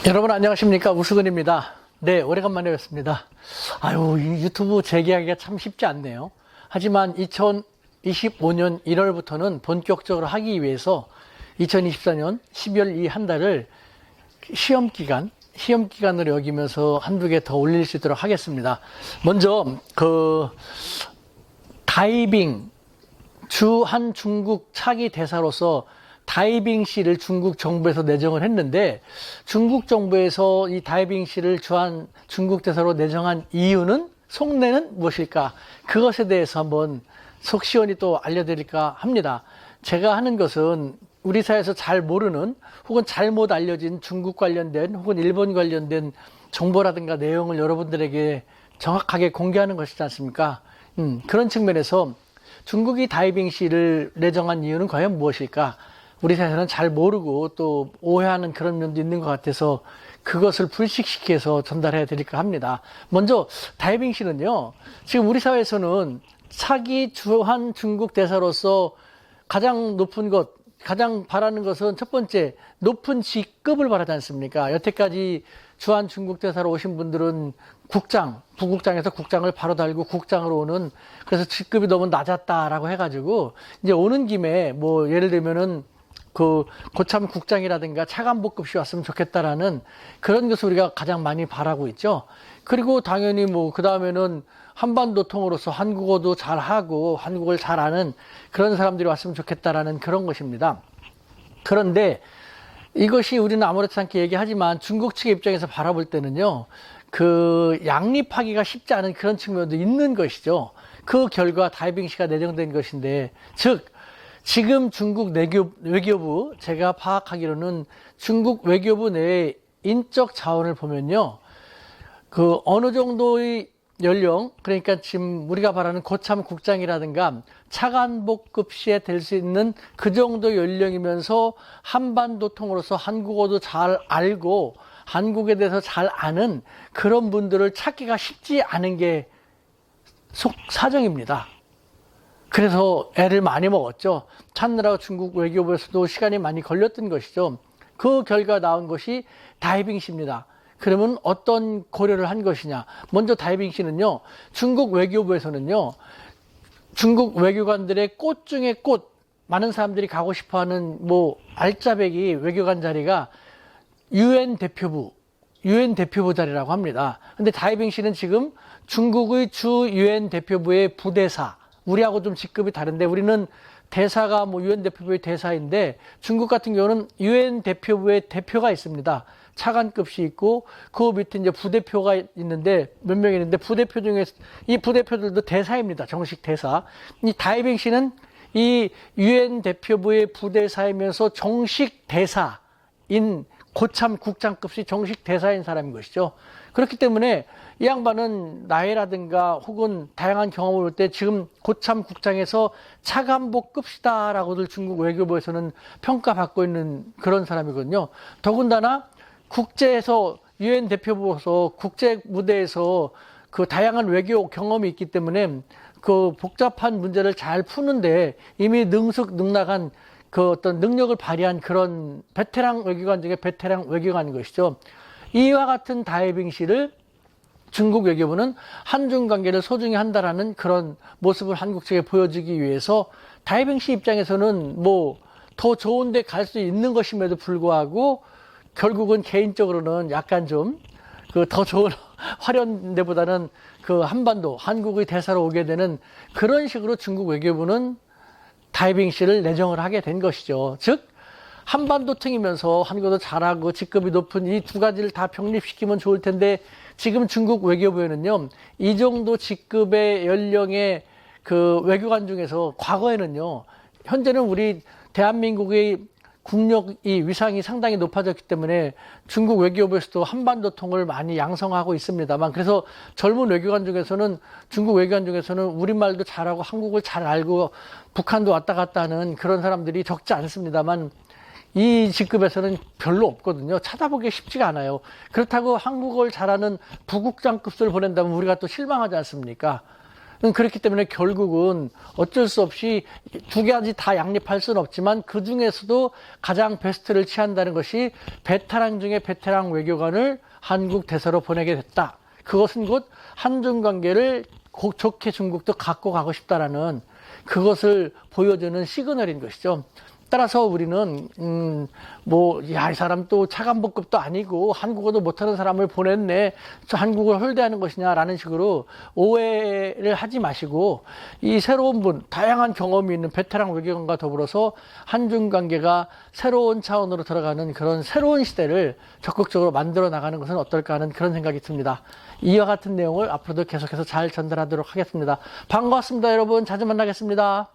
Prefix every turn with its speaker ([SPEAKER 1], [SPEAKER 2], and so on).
[SPEAKER 1] 여러분 안녕하십니까, 우수근입니다. 네, 오래간만에 뵙습니다. 아유, 이 유튜브 재개하기가 참 쉽지 않네요. 하지만 2025년 1월부터는 본격적으로 하기 위해서 2024년 12월 이 한 달을 시험기간으로 여기면서 한두 개 더 올릴 수 있도록 하겠습니다. 먼저 다이빙 주한 중국 차기 대사로서 다이빙시를 중국 정부에서 내정을 했는데, 중국 정부에서 이 다이빙시를 주한 중국 대사로 내정한 이유는, 속내는 무엇일까? 그것에 대해서 한번 속 시원히 또 알려드릴까 합니다. 제가 하는 것은 우리 사회에서 잘 모르는 혹은 잘못 알려진 중국 관련된 혹은 일본 관련된 정보라든가 내용을 여러분들에게 정확하게 공개하는 것이지 않습니까? 그런 측면에서 중국이 다이빙시를 내정한 이유는 과연 무엇일까? 우리 사회에서는 잘 모르고 또 오해하는 그런 면도 있는 것 같아서 그것을 불식시켜서 전달해 드릴까 합니다. 먼저 다이빙시는요, 지금 우리 사회에서는 차기 주한 중국 대사로서 가장 높은 것, 가장 바라는 것은 첫 번째, 높은 직급을 바라지 않습니까? 여태까지 주한 중국 대사로 오신 분들은 부국장에서 국장을 바로 달고 국장으로 오는, 그래서 직급이 너무 낮았다라고 해가지고 이제 오는 김에 뭐 예를 들면은 고참 국장이라든가 차관복급시 왔으면 좋겠다라는 그런 것을 우리가 가장 많이 바라고 있죠. 그리고 당연히 그 다음에는 한반도 통으로서 한국어도 잘하고 한국을 잘 아는 그런 사람들이 왔으면 좋겠다라는 그런 것입니다. 그런데 이것이 우리는 아무렇지 않게 얘기하지만 중국 측의 입장에서 바라볼 때는요, 양립하기가 쉽지 않은 그런 측면도 있는 것이죠. 그 결과 다이빙시가 내정된 것인데, 즉 지금 중국 외교부, 제가 파악하기로는 중국 외교부 내의 인적 자원을 보면요, 어느 정도의 연령, 그러니까 지금 우리가 말하는 고참 국장이라든가 차관복급시에 될 수 있는 그 정도 연령이면서 한반도 통으로서 한국어도 잘 알고 한국에 대해서 잘 아는 그런 분들을 찾기가 쉽지 않은 게 사정입니다. 그래서 애를 많이 먹었죠. 찾느라고 중국 외교부에서도 시간이 많이 걸렸던 것이죠. 그 결과 나온 것이 다이빙시입니다. 그러면 어떤 고려를 한 것이냐? 먼저 다이빙시는요, 중국 외교부에서는요, 중국 외교관들의 꽃 중에 꽃, 많은 사람들이 가고 싶어 하는 알짜배기 외교관 자리가 UN 대표부 자리라고 합니다. 근데 다이빙시는 지금 중국의 주 UN 대표부의 부대사, 우리하고 좀 직급이 다른데, 우리는 대사가 UN 대표부의 대사인데, 중국 같은 경우는 UN 대표부의 대표가 있습니다. 차관급이 있고, 그 밑에 이제 부대표가 있는데, 몇 명 있는데, 부대표 중에, 이 부대표들도 대사입니다. 정식 대사. 이 다이빙시는 이 UN 대표부의 부대사이면서 정식 대사인, 고참 국장급이 정식 대사인 사람인 것이죠. 그렇기 때문에 이 양반은 나이라든가 혹은 다양한 경험을 볼 때 지금 고참 국장에서 차관복급시다라고들 중국 외교부에서는 평가받고 있는 그런 사람이거든요. 더군다나 국제에서 UN 대표부에서 국제 무대에서 다양한 외교 경험이 있기 때문에 복잡한 문제를 잘 푸는데 이미 능숙능락한 어떤 능력을 발휘한 그런 베테랑 외교관 중에 베테랑 외교관인 것이죠. 이와 같은 다이빙시를 중국 외교부는 한중 관계를 소중히 한다라는 그런 모습을 한국 측에 보여주기 위해서 다이빙시 입장에서는 더 좋은 데 갈 수 있는 것임에도 불구하고 결국은 개인적으로는 약간 좀 더 좋은 화려한 데보다는 한반도, 한국의 대사로 오게 되는 그런 식으로 중국 외교부는 다이빙시를 내정을 하게 된 것이죠. 즉 한반도 층이면서 한국어도 잘하고 직급이 높은 이 두 가지를 다 병립시키면 좋을 텐데, 지금 중국 외교부에는요, 이 정도 직급의 연령의 외교관 중에서 과거에는요, 현재는 우리 대한민국의 국력이 위상이 상당히 높아졌기 때문에 중국 외교부에서도 한반도 통을 많이 양성하고 있습니다만, 그래서 젊은 외교관 중에서는, 중국 외교관 중에서는 우리말도 잘하고 한국을 잘 알고 북한도 왔다 갔다 하는 그런 사람들이 적지 않습니다만, 이 직급에서는 별로 없거든요. 찾아보기 쉽지가 않아요. 그렇다고 한국어를 잘하는 부국장급을 보낸다면 우리가 또 실망하지 않습니까? 그렇기 때문에 결국은 어쩔 수 없이 두 가지 다 양립할 수는 없지만 그 중에서도 가장 베스트를 취한다는 것이 베테랑 중에 베테랑 외교관을 한국 대사로 보내게 됐다. 그것은 곧 한중 관계를 좋게 중국도 갖고 가고 싶다라는 그것을 보여주는 시그널인 것이죠. 따라서 우리는 이 사람 또 차관복급도 아니고 한국어도 못하는 사람을 보냈네, 저 한국을 홀대하는 것이냐라는 식으로 오해를 하지 마시고 이 새로운 분, 다양한 경험이 있는 베테랑 외교관과 더불어서 한중 관계가 새로운 차원으로 들어가는 그런 새로운 시대를 적극적으로 만들어 나가는 것은 어떨까 하는 그런 생각이 듭니다. 이와 같은 내용을 앞으로도 계속해서 잘 전달하도록 하겠습니다. 반갑습니다, 여러분. 자주 만나겠습니다.